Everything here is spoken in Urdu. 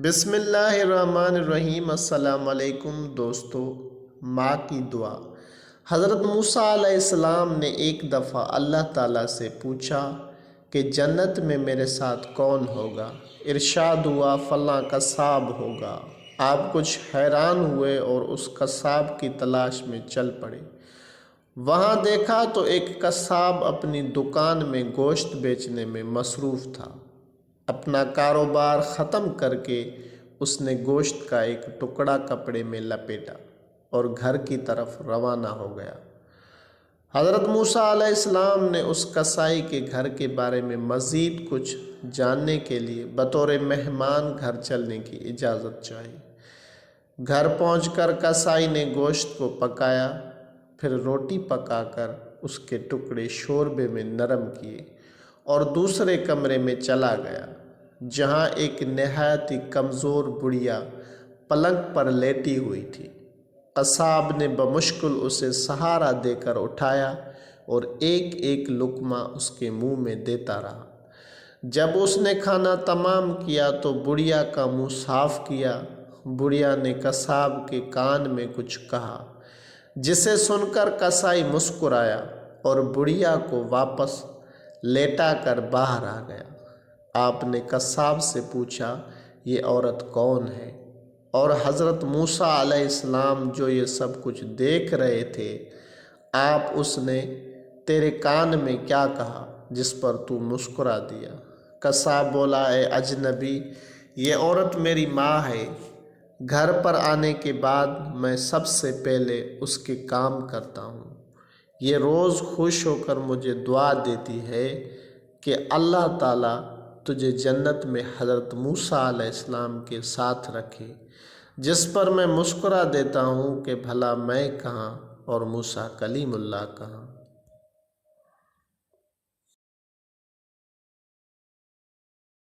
بسم اللہ الرحمن الرحیم۔ السلام علیکم دوستو۔ ماں کی دعا۔ حضرت موسیٰ علیہ السلام نے ایک دفعہ اللہ تعالیٰ سے پوچھا کہ جنت میں میرے ساتھ کون ہوگا؟ ارشاد ہوا فلاں قصاب ہوگا۔ آپ کچھ حیران ہوئے اور اس قصاب کی تلاش میں چل پڑے۔ وہاں دیکھا تو ایک قصاب اپنی دکان میں گوشت بیچنے میں مصروف تھا۔ اپنا کاروبار ختم کر کے اس نے گوشت کا ایک ٹکڑا کپڑے میں لپیٹا اور گھر کی طرف روانہ ہو گیا۔ حضرت موسیٰ علیہ السلام نے اس قصائی کے گھر کے بارے میں مزید کچھ جاننے کے لیے بطور مہمان گھر چلنے کی اجازت چاہی۔ گھر پہنچ کر قصائی نے گوشت کو پکایا، پھر روٹی پکا کر اس کے ٹکڑے شوربے میں نرم کیے اور دوسرے کمرے میں چلا گیا، جہاں ایک نہایت ہی کمزور بڑھیا پلنگ پر لیٹی ہوئی تھی۔ قصاب نے بمشکل اسے سہارا دے کر اٹھایا اور ایک ایک لقمہ اس کے منہ میں دیتا رہا۔ جب اس نے کھانا تمام کیا تو بڑھیا کا منہ صاف کیا۔ بڑھیا نے قصاب کے کان میں کچھ کہا، جسے سن کر قصائی مسکرایا اور بڑھیا کو واپس لیٹا کر باہر آ گیا۔ آپ نے قصاب سے پوچھا، یہ عورت کون ہے؟ اور حضرت موسیٰ علیہ السلام جو یہ سب کچھ دیکھ رہے تھے، اس نے تیرے کان میں کیا کہا جس پر تو مسکرا دیا؟ قصاب بولا، اے اجنبی، یہ عورت میری ماں ہے۔ گھر پر آنے کے بعد میں سب سے پہلے اس کے کام کرتا ہوں۔ یہ روز خوش ہو کر مجھے دعا دیتی ہے کہ اللہ تعالیٰ تجھے جنت میں حضرت موسیٰ علیہ السلام کے ساتھ رکھے، جس پر میں مسکرا دیتا ہوں کہ بھلا میں کہاں اور موسیٰ کلیم اللہ کہاں۔